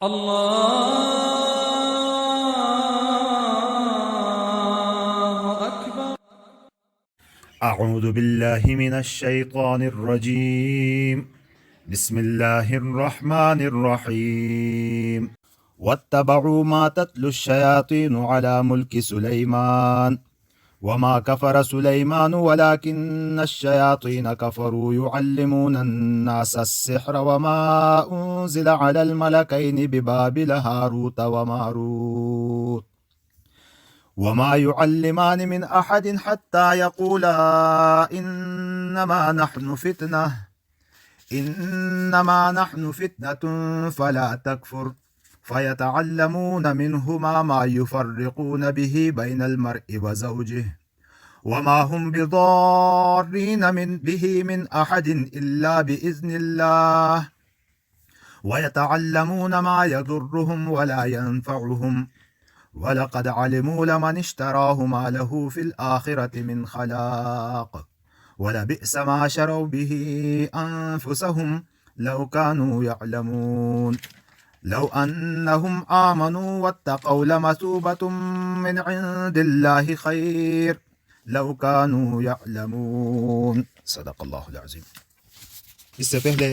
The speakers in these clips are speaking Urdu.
الله أكبر. أعوذ بالله من الشيطان الرجيم. بسم الله الرحمن الرحيم. واتبعوا ما تتلو الشياطين على ملك سليمان وما كفر سليمان ولكن الشياطين كفروا يعلمون الناس السحر وما أنزل على الملكين ببابل هاروت وماروت وما يعلمان من أحد حتى يقولا إنما نحن فتنة فلا تكفر فيتعلمون منهما ما يفرقون به بين المرء وزوجه وما هم بضارين به من أحد إلا بإذن الله ويتعلمون ما يضرهم ولا ينفعهم وَلَقَدْ عَلِمُوا لَمَنِ اشْتَرَاهُ مَا لَهُ فِي الْآخِرَةِ مِنْ خَلَاقٍ وَلَبِئْسَ مَا شَرَوْا بِهِ أَنفُسَهُمْ لَوْ كَانُوا يَعْلَمُونَ لَوْ أَنَّهُمْ آمَنُوا وَاتَّقَوْا لَمَثُوبَةٌ مِّنْ عِندِ اللَّهِ خَيْرٌ لَوْ كَانُوا يَعْلَمُونَ صدق اللہ العظیم۔ اس سے پہلے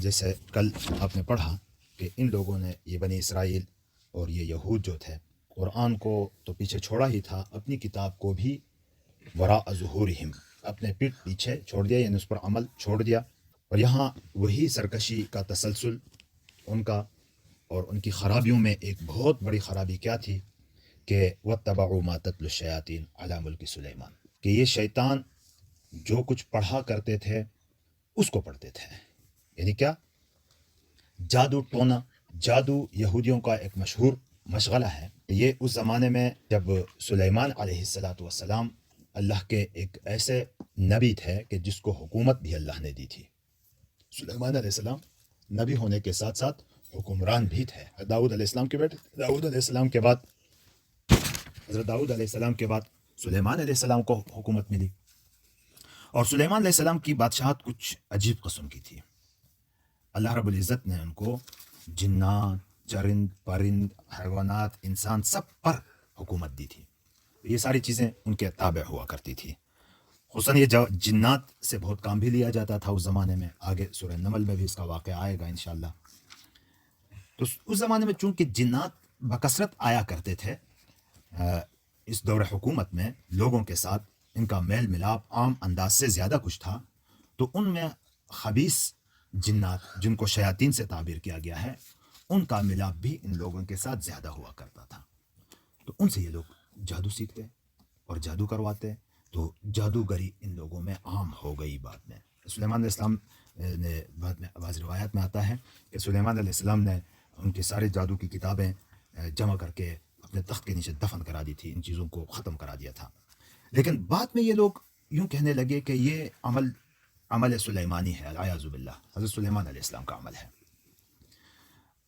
جیسے کل آپ نے پڑھا کہ ان لوگوں نے یہ بنی اسرائیل اور یہ یہود جو تھے قرآن کو تو پیچھے چھوڑا ہی تھا، اپنی کتاب کو بھی وراء ظہورہم اپنے پیٹھ پیچھے چھوڑ دیا، یعنی اس پر عمل چھوڑ دیا۔ اور یہاں وہی سرکشی کا تسلسل ان کا، اور ان کی خرابیوں میں ایک بہت بڑی خرابی کیا تھی کہ وَاتَّبَعُوا مَا تَتْلُو الشَّيَاطِينُ عَلَى مُلْكِ سُلَيْمَانَ، کہ یہ شیطان جو کچھ پڑھا کرتے تھے اس کو پڑھتے تھے۔ یعنی کیا؟ جادو ٹونا۔ جادو یہودیوں کا ایک مشہور مشغلہ ہے۔ یہ اس زمانے میں جب سلیمان علیہ السلام اللہ کے ایک ایسے نبی تھے کہ جس کو حکومت بھی اللہ نے دی تھی۔ سلیمان علیہ السلام نبی ہونے کے ساتھ ساتھ حکمران بھی تھے۔ داؤد علیہ السلام کے بیٹے، داؤد علیہ السلام کے بعد، حضرت داؤد علیہ السلام کے بعد سلیمان علیہ السلام کو حکومت ملی، اور سلیمان علیہ السلام کی بادشاہت کچھ عجیب قسم کی تھی۔ اللہ رب العزت نے ان کو جنات، چرند، پرند، حیوانات، انسان سب پر حکومت دی تھی۔ یہ ساری چیزیں ان کے تابع ہوا کرتی تھی۔ خصوصاً یہ جنات سے بہت کام بھی لیا جاتا تھا اس زمانے میں، آگے سورہ نمل میں بھی اس کا واقعہ آئے گا انشاءاللہ۔ تو اس زمانے میں چونکہ جنات بکثرت آیا کرتے تھے، اس دور حکومت میں لوگوں کے ساتھ ان کا میل ملاپ عام انداز سے زیادہ کچھ تھا، تو ان میں خبیث جنات جن کو شیاطین سے تعبیر کیا گیا ہے، ان کا ملاپ بھی ان لوگوں کے ساتھ زیادہ ہوا کرتا تھا۔ تو ان سے یہ لوگ جادو سیکھتے اور جادو کرواتے، تو جادوگری ان لوگوں میں عام ہو گئی بعد میں۔ سلیمان علیہ السلام نے بعد میں بعض روایات میں آتا ہے کہ سلیمان علیہ السلام نے ان کے سارے جادو کی کتابیں جمع کر کے اپنے تخت کے نیچے دفن کرا دی تھی، ان چیزوں کو ختم کرا دیا تھا۔ لیکن بعد میں یہ لوگ یوں کہنے لگے کہ یہ عمل سلیمانی ہے، العیاذ باللہ، حضرت سلیمان علیہ السلام کا عمل ہے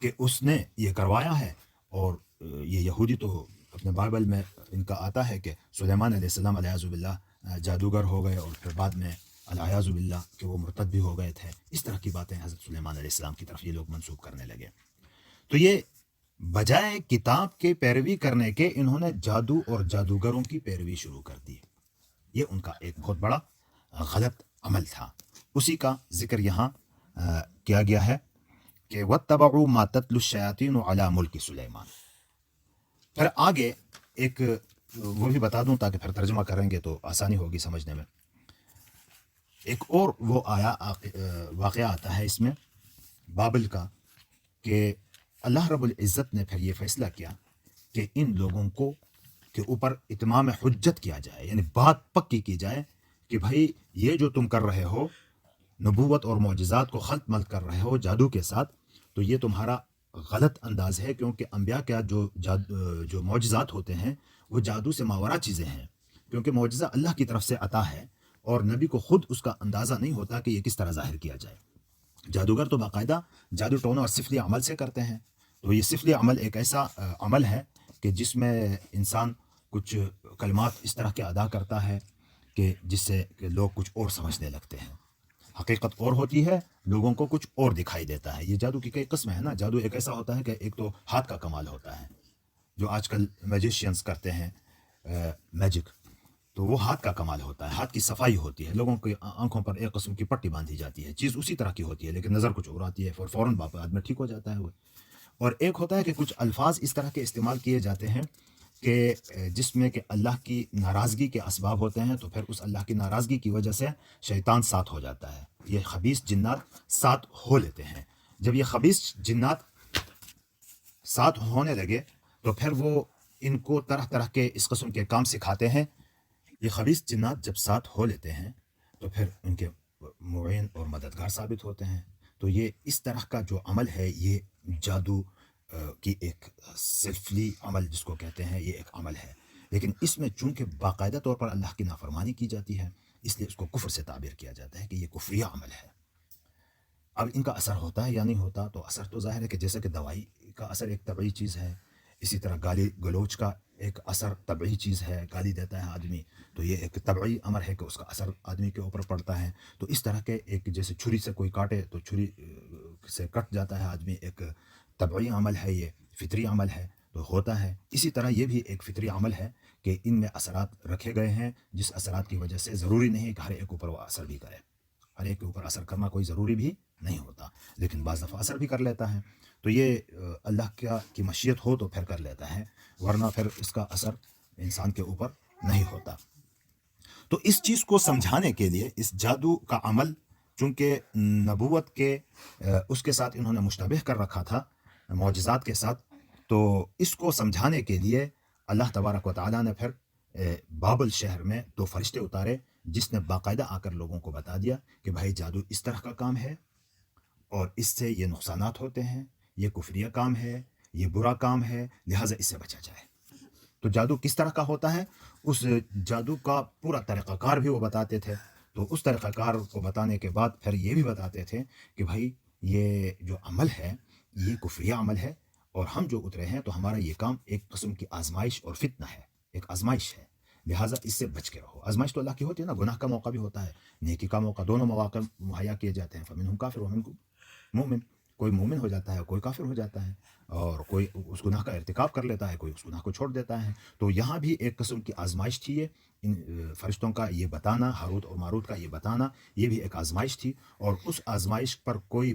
کہ اس نے یہ کروایا ہے۔ اور یہ یہودی تو اپنے بائبل میں ان کا آتا ہے کہ سلیمان علیہ السلام العیاذ باللہ جادوگر ہو گئے، اور پھر بعد میں العیاذ باللہ کہ وہ مرتد بھی ہو گئے تھے۔ اس طرح کی باتیں حضرت سلیمان علیہ السلام کی طرف یہ لوگ منسوب کرنے لگے۔ تو یہ بجائے کتاب کے پیروی کرنے کے انہوں نے جادو اور جادوگروں کی پیروی شروع کر دی۔ یہ ان کا ایک بہت بڑا غلط عمل تھا، اسی کا ذکر یہاں کیا گیا ہے کہ وَاتَّبَعُوا مَا تَتْلُو الشَّيَاطِينُ عَلَى مُلْكِ سُلَيْمَانَ۔ پھر آگے ایک وہ بھی بتا دوں تاکہ پھر ترجمہ کریں گے تو آسانی ہوگی سمجھنے میں۔ ایک اور وہ واقعہ آتا ہے اس میں بابل کا، کہ اللہ رب العزت نے پھر یہ فیصلہ کیا کہ ان لوگوں کو کے اوپر اتمام حجت کیا جائے، یعنی بات پکی کی جائے کہ بھائی یہ جو تم کر رہے ہو، نبوت اور معجزات کو خلط ملط کر رہے ہو جادو کے ساتھ، تو یہ تمہارا غلط انداز ہے، کیونکہ انبیاء کا جو معجزات ہوتے ہیں وہ جادو سے ماورا چیزیں ہیں، کیونکہ معجزہ اللہ کی طرف سے عطا ہے، اور نبی کو خود اس کا اندازہ نہیں ہوتا کہ یہ کس طرح ظاہر کیا جائے۔ جادوگر تو باقاعدہ جادو ٹونا اور سفلی عمل سے کرتے ہیں، تو یہ سفلی عمل ایک ایسا عمل ہے کہ جس میں انسان کچھ کلمات اس طرح کے ادا کرتا ہے کہ جس سے کہ لوگ کچھ اور سمجھنے لگتے ہیں۔ حقیقت اور ہوتی ہے، لوگوں کو کچھ اور دکھائی دیتا ہے۔ یہ جادو کی کئی قسمیں ہیں نا۔ جادو ایک ایسا ہوتا ہے کہ ایک تو ہاتھ کا کمال ہوتا ہے، جو آج کل میجیشینس کرتے ہیں میجک، تو وہ ہاتھ کا کمال ہوتا ہے، ہاتھ کی صفائی ہوتی ہے، لوگوں کی آنکھوں پر ایک قسم کی پٹی باندھی جاتی ہے، چیز اسی طرح کی ہوتی ہے لیکن نظر کچھ اور آتی ہے، فوراً آدمی ٹھیک ہو جاتا ہے وہ۔ اور ایک ہوتا ہے کہ کچھ الفاظ اس طرح کے استعمال کیے جاتے ہیں کہ جس میں کہ اللہ کی ناراضگی کے اسباب ہوتے ہیں، تو پھر اس اللہ کی ناراضگی کی وجہ سے شیطان ساتھ ہو جاتا ہے، یہ خبیث جنات ساتھ ہو لیتے ہیں۔ جب یہ خبیث جنات ساتھ ہونے لگے تو پھر وہ ان کو طرح طرح کے اس قسم کے کام سکھاتے ہیں۔ یہ خبیث جنات جب ساتھ ہو لیتے ہیں تو پھر ان کے معین اور مددگار ثابت ہوتے ہیں۔ تو یہ اس طرح کا جو عمل ہے، یہ جادو کی ایک سلفلی عمل جس کو کہتے ہیں، یہ ایک عمل ہے، لیکن اس میں چونکہ باقاعدہ طور پر اللہ کی نافرمانی کی جاتی ہے، اس لیے اس کو کفر سے تعبیر کیا جاتا ہے کہ یہ کفریہ عمل ہے۔ اب ان کا اثر ہوتا ہے یا نہیں ہوتا، تو اثر تو ظاہر ہے کہ جیسے کہ دوائی کا اثر ایک طبعی چیز ہے، اسی طرح گالی گلوچ کا ایک اثر طبعی چیز ہے، گالی دیتا ہے آدمی تو یہ ایک طبعی امر ہے کہ اس کا اثر آدمی کے اوپر پڑتا ہے۔ تو اس طرح کے ایک جیسے چھری سے کوئی کاٹے تو چھری سے کٹ جاتا ہے آدمی، ایک طبعی عمل ہے، یہ فطری عمل ہے تو ہوتا ہے۔ اسی طرح یہ بھی ایک فطری عمل ہے کہ ان میں اثرات رکھے گئے ہیں، جس اثرات کی وجہ سے ضروری نہیں کہ ہر ایک اوپر وہ اثر بھی کرے، ہر ایک کے اوپر اثر کرنا کوئی ضروری بھی نہیں ہوتا، لیکن بعض دفعہ اثر بھی کر لیتا ہے۔ تو یہ اللہ کی مشیت ہو تو پھر کر لیتا ہے، ورنہ پھر اس کا اثر انسان کے اوپر نہیں ہوتا۔ تو اس چیز کو سمجھانے کے لیے اس جادو کا عمل چونکہ نبوت کے اس کے ساتھ انہوں نے مشتبہ کر رکھا تھا، معجزات کے ساتھ، تو اس کو سمجھانے کے لیے اللہ تبارک و تعالیٰ نے پھر بابل شہر میں 2 فرشتے اتارے، جس نے باقاعدہ آ کر لوگوں کو بتا دیا کہ بھائی جادو اس طرح کا کام ہے اور اس سے یہ نقصانات ہوتے ہیں، یہ کفریہ کام ہے، یہ برا کام ہے، لہٰذا اس سے بچا جائے۔ تو جادو کس طرح کا ہوتا ہے، اس جادو کا پورا طریقہ کار بھی وہ بتاتے تھے۔ تو اس طریقہ کار کو بتانے کے بعد پھر یہ بھی بتاتے تھے کہ بھائی یہ جو عمل ہے یہ کفریہ عمل ہے، اور ہم جو اترے ہیں تو ہمارا یہ کام ایک قسم کی آزمائش اور فتنہ ہے، ایک آزمائش ہے، لہٰذا اس سے بچ کے رہو۔ آزمائش تو اللہ کی ہوتی ہے نا، گناہ کا موقع بھی ہوتا ہے، نیکی کا موقع، دونوں مواقع مہیا کیے جاتے ہیں۔ فمنہم کافر ومنکم مومن، کوئی مومن ہو جاتا ہے، کوئی کافر ہو جاتا ہے، اور کوئی اس گناہ کا ارتکاب کر لیتا ہے، کوئی اس گناہ کو چھوڑ دیتا ہے۔ تو یہاں بھی ایک قسم کی آزمائش تھی، یہ ان فرشتوں کا یہ بتانا، ہاروت اور ماروت کا یہ بتانا، یہ بھی ایک آزمائش تھی۔ اور اس آزمائش پر کوئی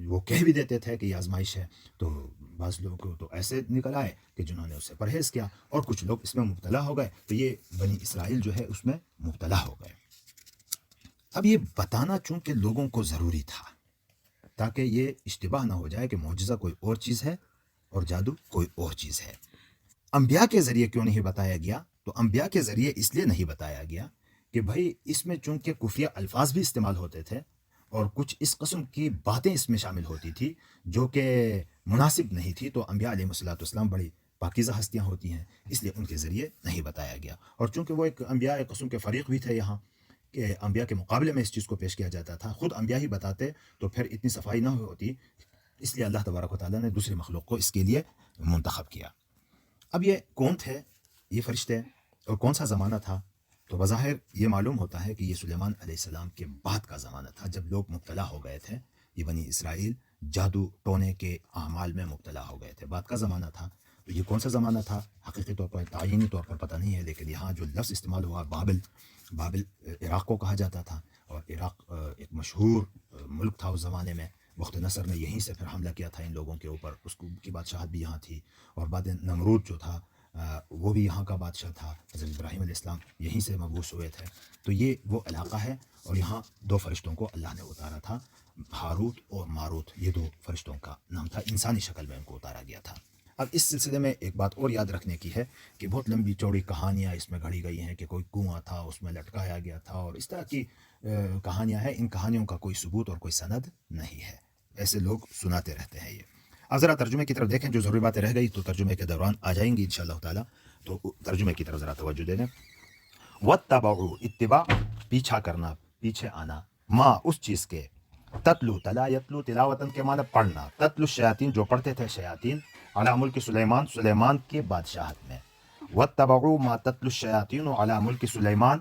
وہ کہہ بھی دیتے تھے کہ یہ آزمائش ہے، تو بعض لوگوں کو تو ایسے نکل آئے کہ جنہوں نے اس سے پرہیز کیا، اور کچھ لوگ اس میں مبتلا ہو گئے، تو یہ بنی اسرائیل جو ہے اس میں مبتلا ہو گئے۔ اب یہ بتانا چونکہ لوگوں کو ضروری تھا تاکہ یہ اشتباہ نہ ہو جائے کہ معجزہ کوئی اور چیز ہے اور جادو کوئی اور چیز ہے۔ انبیاء کے ذریعے کیوں نہیں بتایا گیا؟ تو انبیاء کے ذریعے اس لیے نہیں بتایا گیا کہ بھائی اس میں چونکہ کفریہ الفاظ بھی استعمال ہوتے تھے اور کچھ اس قسم کی باتیں اس میں شامل ہوتی تھی جو کہ مناسب نہیں تھی، تو انبیاء علیہ السلام بڑی پاکیزہ ہستیاں ہوتی ہیں، اس لیے ان کے ذریعے نہیں بتایا گیا۔ اور چونکہ وہ ایک انبیاء ایک قسم کے فریق بھی تھے یہاں کہ انبیاء کے مقابلے میں اس چیز کو پیش کیا جاتا تھا، خود انبیاء ہی بتاتے تو پھر اتنی صفائی نہ ہوتی، اس لیے اللہ تبارک و تعالیٰ نے دوسری مخلوق کو اس کے لیے منتخب کیا۔ اب یہ کون تھے یہ فرشتے اور کون سا زمانہ تھا؟ تو بظاہر یہ معلوم ہوتا ہے کہ یہ سلیمان علیہ السلام کے بعد کا زمانہ تھا، جب لوگ مبتلا ہو گئے تھے، یہ بنی اسرائیل جادو ٹونے کے اعمال میں مبتلا ہو گئے تھے، بعد کا زمانہ تھا۔ تو یہ کون سا زمانہ تھا حقیقی طور پر تعینی طور پر پتہ نہیں ہے، لیکن یہاں جو لفظ استعمال ہوا بابل عراق کو کہا جاتا تھا، اور عراق ایک مشہور ملک تھا اس زمانے میں۔ بخت نصر نے یہیں سے پھر حملہ کیا تھا ان لوگوں کے اوپر، اس کی بادشاہت بھی یہاں تھی، اور بعد نمرود جو تھا وہ بھی یہاں کا بادشاہ تھا، حضرت ابراہیم علیہ السلام یہیں سے مبعوث ہوئے تھے۔ تو یہ وہ علاقہ ہے، اور یہاں 2 فرشتوں کو اللہ نے اتارا تھا، ہاروت اور ماروت، یہ 2 فرشتوں کا نام تھا، انسانی شکل میں ان کو اتارا گیا تھا۔ اب اس سلسلے میں ایک بات اور یاد رکھنے کی ہے کہ بہت لمبی چوڑی کہانیاں اس میں گھڑی گئی ہیں کہ کوئی کنواں تھا اس میں لٹکایا گیا تھا، اور اس طرح کی کہانیاں ہیں۔ ان کہانیوں کا کوئی ثبوت اور کوئی سند نہیں ہے، ایسے لوگ سناتے رہتے ہیں یہ۔ اب ذرا ترجمے کی طرف دیکھیں، جو ضروری باتیں رہ گئی تو ترجمے کے دوران آ جائیں گی انشاءاللہ تعالیٰ، تو ترجمے کی طرف ذرا توجہ دے دیں۔ وَاتَّبَعُوا، اتباع پیچھا کرنا، پیچھے آنا، ما اس چیز کے، تتلو تلا یتلو تلاوتن کے معنی پڑھنا، تتلو الشیاطین جو پڑھتے تھے شیاطین، علی ملک سلیمان، سلیمان کے بادشاہت میں، وَاتَّبَعُوا ما تتلو الشیاطین علی ملک سلیمان،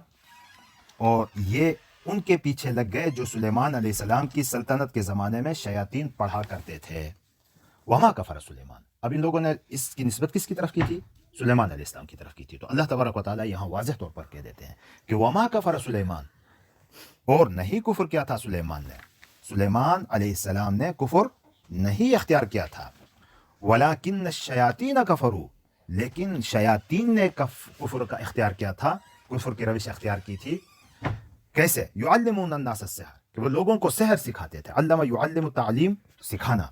اور یہ ان کے پیچھے لگ گئے جو سلیمان علیہ السلام کی سلطنت کے زمانے میں شیاطین پڑھا کرتے تھے. وما کفر سلیمان. اب ان لوگوں نے اس کی نسبت کس کی طرف کی تھی؟ سلیمان علیہ السلام کی طرف کی تھی. تو اللہ تبارک و تعالیٰ یہاں واضح طور پر کہہ دیتے ہیں کہ وما کفر سلیمان، اور نہیں کفر کیا تھا سلیمان نے. سلیمان علیہ السلام نے کفر نہیں اختیار کیا تھا. ولیکن الشیاطین کفروا، لیکن شیاطین نے کفر کا اختیار کیا تھا، کفر کی روش اختیار کی تھی. کیسے؟ یعلمون الناس السحر، کہ وہ لوگوں کو سحر سکھاتے تھے. علم یعلم، تعلیم سکھانا.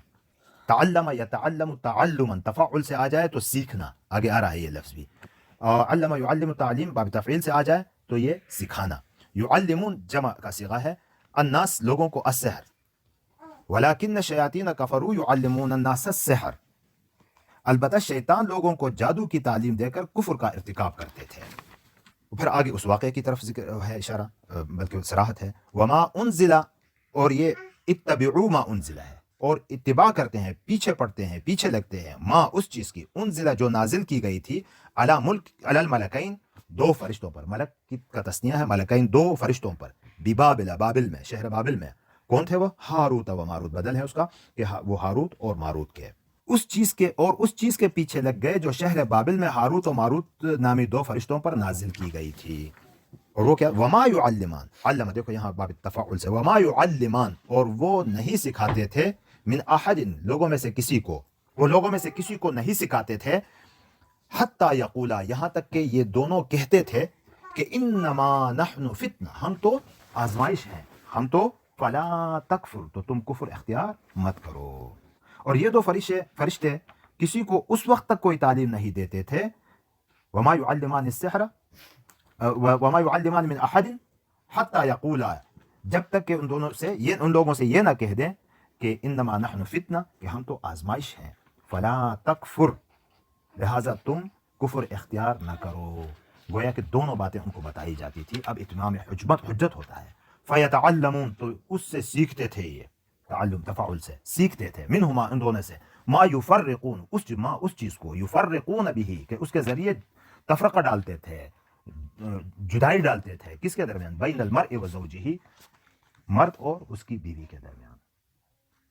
تعلم یتعلم تعلما، تفعل سے آ جائے تو سیکھنا، آگے آ رہا ہے یہ لفظ بھی. اور علم یعلم تعلیم باب تفعیل سے آ جائے تو یہ سکھانا. یعلمون جمع کا صیغہ ہے، الناس لوگوں کو السحر. ولیکن الشیاطین کفروا یعلمون الناس السحر، البتہ شیطان لوگوں کو جادو کی تعلیم دے کر کفر کا ارتکاب کرتے تھے. پھر آگے اس واقعے کی طرف ذکر ہے، اشارہ بلکہ صراحت ہے. وما انزل، اور یہ اتبعوا ما انزل ہے، اور اتباع کرتے ہیں، پیچھے پڑتے ہیں، پیچھے لگتے ہیں، ما اس چیز کی، انزل جو نازل کی گئی تھی، علی الملکین دو فرشتوں پر. ملک کا تسنیہ ہے، ملکین دو فرشتوں پر. ببابل، بابل میں، شہر بابل میں. کون تھے وہ؟ ہاروت و ماروت، بدل ہے اس کا کہ وہ ہاروت اور ماروت کے. اس چیز کے پیچھے لگ گئے جو شہر بابل میں ہاروت و ماروت نامی دو فرشتوں پر نازل کی گئی تھی. اور وہ کیا؟ وما یعلمان، علم دیکھو یہاں باب تفاعل سے، وما یعلمان، اور وہ نہیں سکھاتے تھے، من احد لوگوں میں سے کسی کو، وہ لوگوں میں سے کسی کو نہیں سکھاتے تھے، حتی یقولا یہاں تک کہ یہ دونوں کہتے تھے کہ انما نحن فتنہ، ہم تو آزمائش ہیں، ہم تو فلا تکفر، تو تم کفر اختیار مت کرو. اور یہ دو فرشتے کسی کو اس وقت تک کوئی تعلیم نہیں دیتے تھے. وما یعلمان السحر وما یعلمان من احد حتی یقولا، جب تک کہ ان لوگوں سے یہ نہ کہہ دیں کہ انما نحن فتنہ، کہ ہم تو آزمائش ہیں. فلا تکفر، لہذا تم کفر اختیار نہ کرو. گویا کہ دونوں باتیں ان کو بتائی جاتی تھی. اب اتمام حجت ہوتا ہے. فیتعلمون، تو اس سے سیکھتے تھے، یہ تعلم تفاعل سے سیکھتے تھے، منہما ان دونوں سے، ما یفرقون، اس چیز کو، یفرقون بھی، کہ اس کے ذریعے تفرقہ ڈالتے تھے، جدائی ڈالتے تھے، کس کے درمیان؟ بین المرء و زوجہ، مرد اور اس کی بیوی کے درمیان.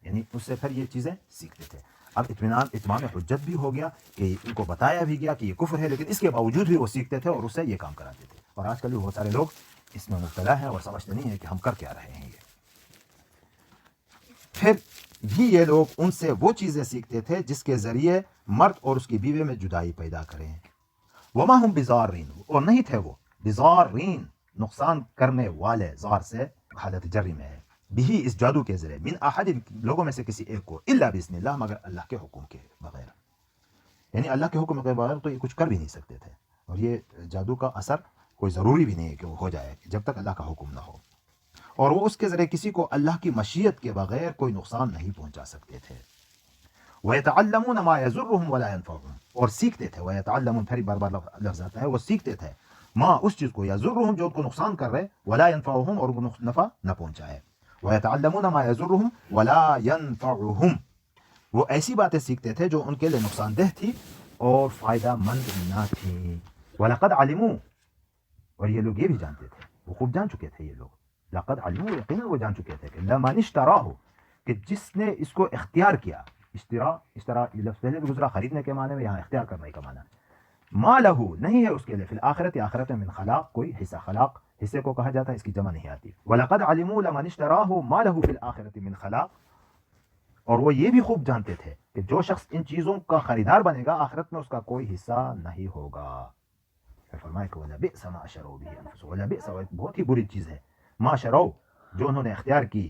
یعنی اس سے پھر یہ چیزیں سیکھتے تھے. اب اتمام حجت بھی ہو گیا کہ ان کو بتایا بھی گیا کہ یہ کفر ہے، لیکن اس کے باوجود بھی وہ سیکھتے تھے اور اس سے یہ کام کراتے تھے. اور آج کل بھی بہت سارے لوگ اس میں مبتلا ہیں اور سمجھتے نہیں ہیں کہ ہم کر کیا رہے ہیں. یہ پھر بھی یہ لوگ ان سے وہ چیزیں سیکھتے تھے جس کے ذریعے مرد اور اس کی بیوی میں جدائی پیدا کریں. وما ہم بضارین، اور نہیں تھے وہ بضارین نقصان کرنے والے، زار سے حالت جری میں ہے، بھی اس جادو کے ذریعے، من احد لوگوں میں سے کسی ایک کو، الا باذن اللہ مگر اللہ کے حکم کے بغیر. یعنی اللہ کے حکم کے بغیر تو یہ کچھ کر بھی نہیں سکتے تھے. اور یہ جادو کا اثر کوئی ضروری بھی نہیں ہے کہ وہ ہو جائے جب تک اللہ کا حکم نہ ہو. اور وہ اس کے ذریعے کسی کو اللہ کی مشیت کے بغیر کوئی نقصان نہیں پہنچا سکتے تھے. وَيَتَعَلَّمُونَ مَا يَضُرُّهُمْ وَلَا يَنفَعُهُمْ، اور سیکھتے تھے. وَيَتَعَلَّمُونَ پھر بار بار لفظ آتا ہے، وہ سیکھتے تھے، ما اس چیز کو، يَضُرُّهُمْ جو ان کو نقصان کر رہے، وَلَا يَنفَعُهُمْ اور ان کو نفع نہ پہنچائے. وَيَتَعَلَّمُونَ مَا يَضُرُّهُمْ وَلَا يَنفَعُهُمْ، وہ ایسی باتیں سیکھتے تھے جو ان کے لیے نقصان دہ تھی اور فائدہ مند نہ تھی. وَلَقَدْ عَلِمُوا، اور یہ لوگ یہ بھی جانتے تھے، وہ خوب جان چکے تھے یہ لوگ. لقد علموا، یقینا وہ جان چکے تھے کہ لمن اشتراہ، کہ جس نے اس کو اختیار کیا. اشترا یہ لفظ پہلے بھی گزرا خریدنے کے معنی میں، یہاں اختیار کرنے کا معنی. ما لہو نہیں ہے اس کے لیے، فی الآخرت آخرت میں، من خلاق کوئی حصہ. خلاق حصے کو کہا جاتا ہے، اس کی جمع نہیں آتی. ولقد علموا لمن اشتراہ ما لہو فی الآخرت من خلاق، اور وہ یہ بھی خوب جانتے تھے کہ جو شخص ان چیزوں کا خریدار بنے گا آخرت میں اس کا کوئی حصہ نہیں ہوگا. پھر فرمائے کہ وَلَبِئْسَ مَا شَرَوْا بِهِ أَنفُسَهُمْ، وَلَبِئْسَ بہت ہی بری چیز ہے، ما شرو جو انہوں نے اختیار کی،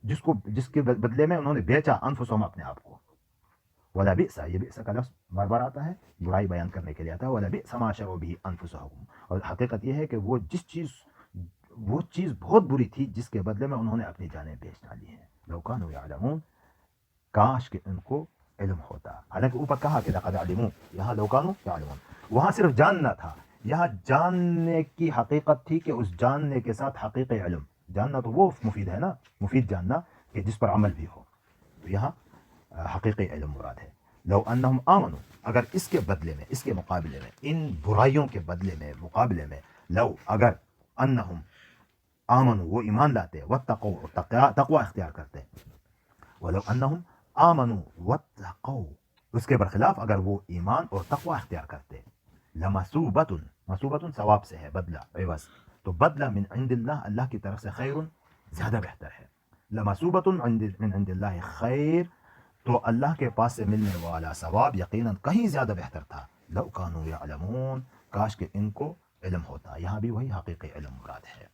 جس کے بدلے میں انہوں نے بیچا، انفسهم اپنے آپ کو. وَلَبِئْسَ، یہ بئس کا لفظ بار بار آتا ہے، برائی بیان کرنے کے لیے آتا ہے. وَلَبِئْسَ مَا شَرَوْا بِهِ أَنفُسَهُمْ، اور حقیقت یہ ہے کہ وہ چیز بہت بری تھی جس کے بدلے میں انہوں نے اپنی جانیں بیچ ڈالی ہیں. لَوْ كَانُوا يَعْلَمُونَ، کاش کہ ان کو علم ہوتا. حالانکہ اوپر کہا کہ لقد علموا، یہاں لَوْ كَانُوا يَعْلَمُونَ، وہاں صرف جاننا تھا، یہاں جاننے کی حقیقت تھی کہ اس جاننے کے ساتھ حقیقی علم. جاننا تو وہ مفید ہے نا، مفید جاننا کہ جس پر عمل بھی ہو. تو یہاں حقیقی علم مراد ہے. لو انہم آمنوا، اگر اس کے بدلے میں، اس کے مقابلے میں، ان برائیوں کے بدلے میں، مقابلے میں، لو اگر انہم آمنوا وہ ایمان لاتے، واتقوا تقوی اختیار کرتے، ولو انہم آمنوا واتقوا اس کے برخلاف اگر وہ ایمان اور تقوی اختیار کرتے، لمثوبۃ مثوبۃ ثواب سے ہے، بدلہ عوض، تو بدلہ من عند اللہ اللہ کی طرف سے خیر زیادہ بہتر ہے، لمثوبۃ من عند اللہ خیر تو اللہ کے پاس سے ملنے والا ثواب یقیناً کہیں زیادہ بہتر تھا، لو کانوا یعلمون کاش کہ ان کو علم ہوتا، یہاں بھی وہی حقیقی علم مراد ہے۔